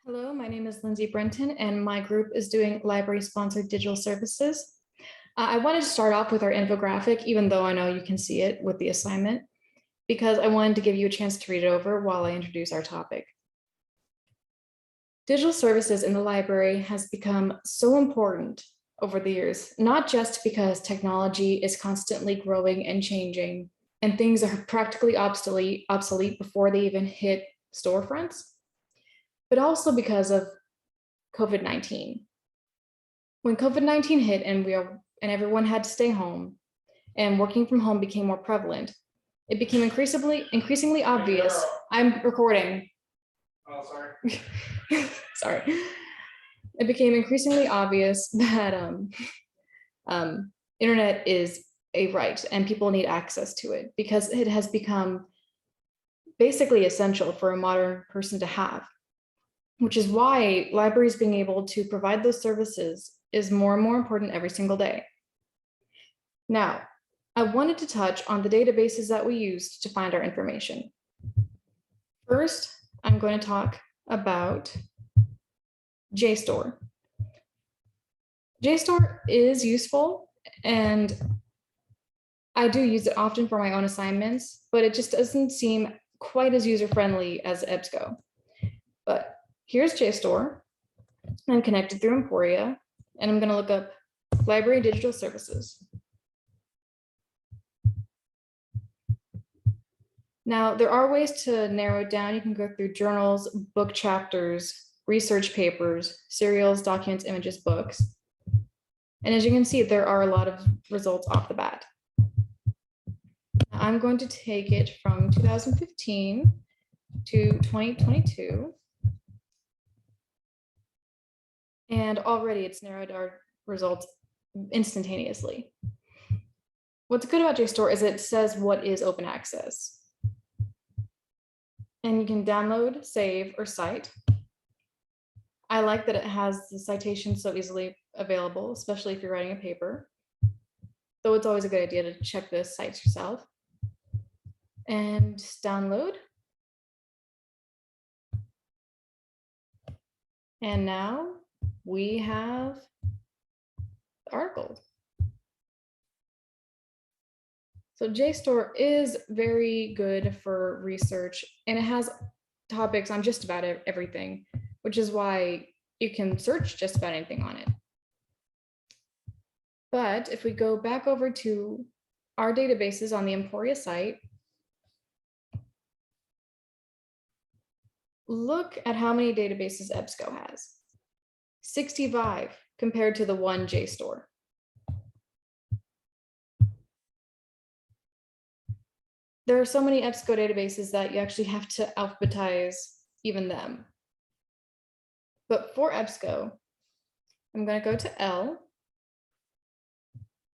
Hello, my name is Lindsay Brenton, and my group is doing library-sponsored digital services. I wanted to start off with our infographic, even though I know you can see it with the assignment, because I wanted to give you a chance to read it over while I introduce our topic. Digital services in the library has become so important over the years, not just because technology is constantly growing and changing, and things are practically obsolete before they even hit storefronts, but also because of COVID-19. When COVID-19 hit and everyone had to stay home and working from home became more prevalent, it became increasingly obvious. I'm recording. Oh, sorry. Sorry. It became increasingly obvious that internet is a right and people need access to it because it has become basically essential for a modern person to have, which is why libraries being able to provide those services is more and more important every single day. Now, I wanted to touch on the databases that we used to find our information. First, I'm going to talk about JSTOR. JSTOR is useful, and I do use it often for my own assignments, but it just doesn't seem quite as user-friendly as EBSCO. But here's JSTOR. I'm connected through Emporia, and I'm going to look up library digital services. Now, there are ways to narrow it down. You can go through journals, book chapters, research papers, serials, documents, images, books. And as you can see, there are a lot of results off the bat. I'm going to take it from 2015 to 2022. And already it's narrowed our results instantaneously. What's good about JSTOR is it says what is open access. And you can download, save, or cite. I like that it has the citation so easily available, especially if you're writing a paper. Though it's always a good idea to check the cites yourself. And download. And now we have the article. So JSTOR is very good for research, and it has topics on just about everything, which is why you can search just about anything on it. But if we go back over to our databases on the Emporia site, look at how many databases EBSCO has. 65 compared to the one JSTOR. There are so many EBSCO databases that you actually have to alphabetize even them. But for EBSCO, I'm going to go to L.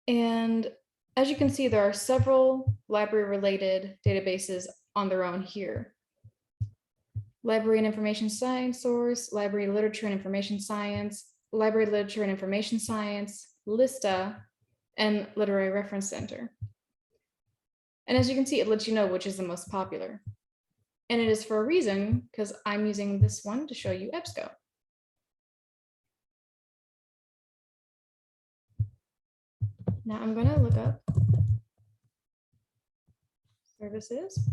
And as you can see, there are several library-related databases on their own here. Library and Information Science Source, Library Literature and Information Science, Library Literature and Information Science, LISTA, and Literary Reference Center. And as you can see, it lets you know which is the most popular. And it is for a reason, because I'm using this one to show you EBSCO. Now I'm going to look up services.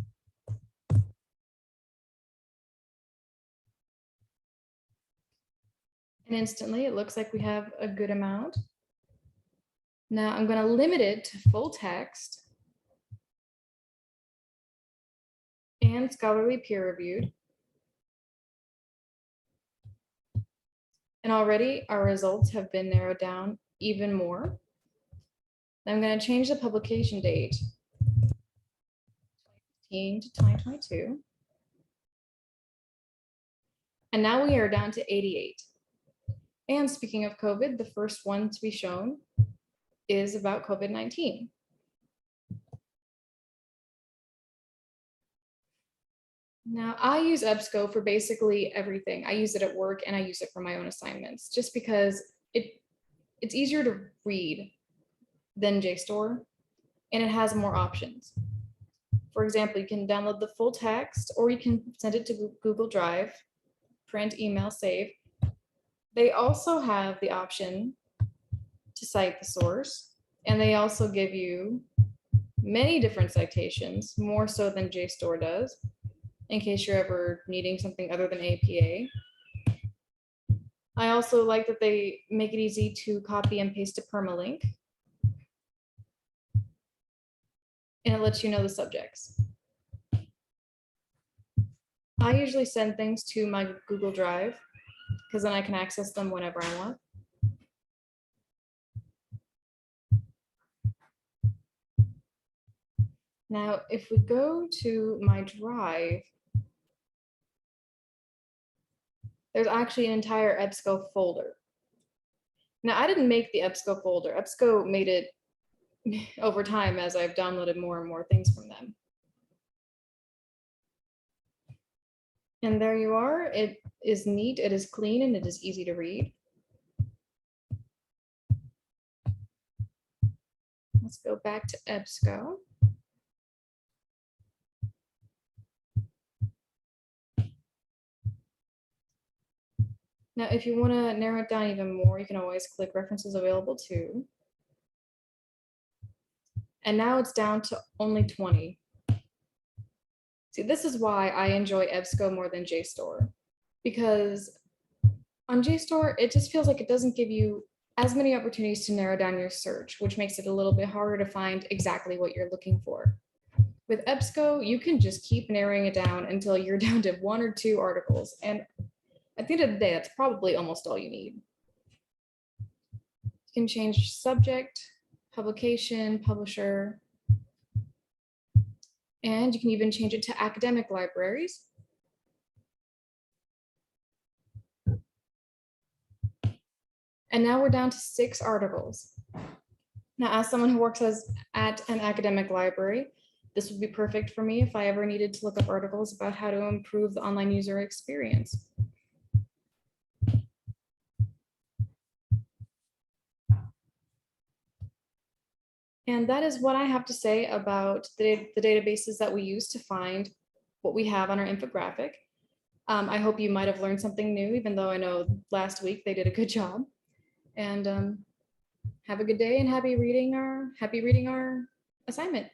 And instantly it looks like we have a good amount. Now I'm going to limit it to full text and scholarly peer reviewed. And already our results have been narrowed down even more. I'm going to change the publication date 2015 to 2022. And now we are down to 88. And speaking of COVID, the first one to be shown is about COVID-19. Now, I use EBSCO for basically everything. I use it at work and I use it for my own assignments, just because it's easier to read than JSTOR, and it has more options. For example, you can download the full text, or you can send it to Google Drive, print, email, save. They also have the option to cite the source, and they also give you many different citations, more so than JSTOR does, in case you're ever needing something other than APA. I also like that they make it easy to copy and paste a permalink. And it lets you know the subjects. I usually send things to my Google Drive because then I can access them whenever I want. Now, if we go to my drive, there's actually an entire EBSCO folder. Now, I didn't make the EBSCO folder. EBSCO made it over time as I've downloaded more and more things from them. And there you are. It is neat, it is clean, and it is easy to read. Let's go back to EBSCO. Now, if you want to narrow it down even more, you can always click references available too. And now it's down to only 20. See, this is why I enjoy EBSCO more than JSTOR, because on JSTOR, it just feels like it doesn't give you as many opportunities to narrow down your search, which makes it a little bit harder to find exactly what you're looking for. With EBSCO, you can just keep narrowing it down until you're down to 1 or 2 articles. And at the end of the day, that's probably almost all you need. You can change subject, publication, publisher, and you can even change it to academic libraries. And now we're down to 6 articles. Now, as someone who works at an academic library, this would be perfect for me if I ever needed to look up articles about how to improve the online user experience. And that is what I have to say about the databases that we use to find what we have on our infographic. I hope you might have learned something new, even though I know last week they did a good job. And have a good day and happy reading our assignment.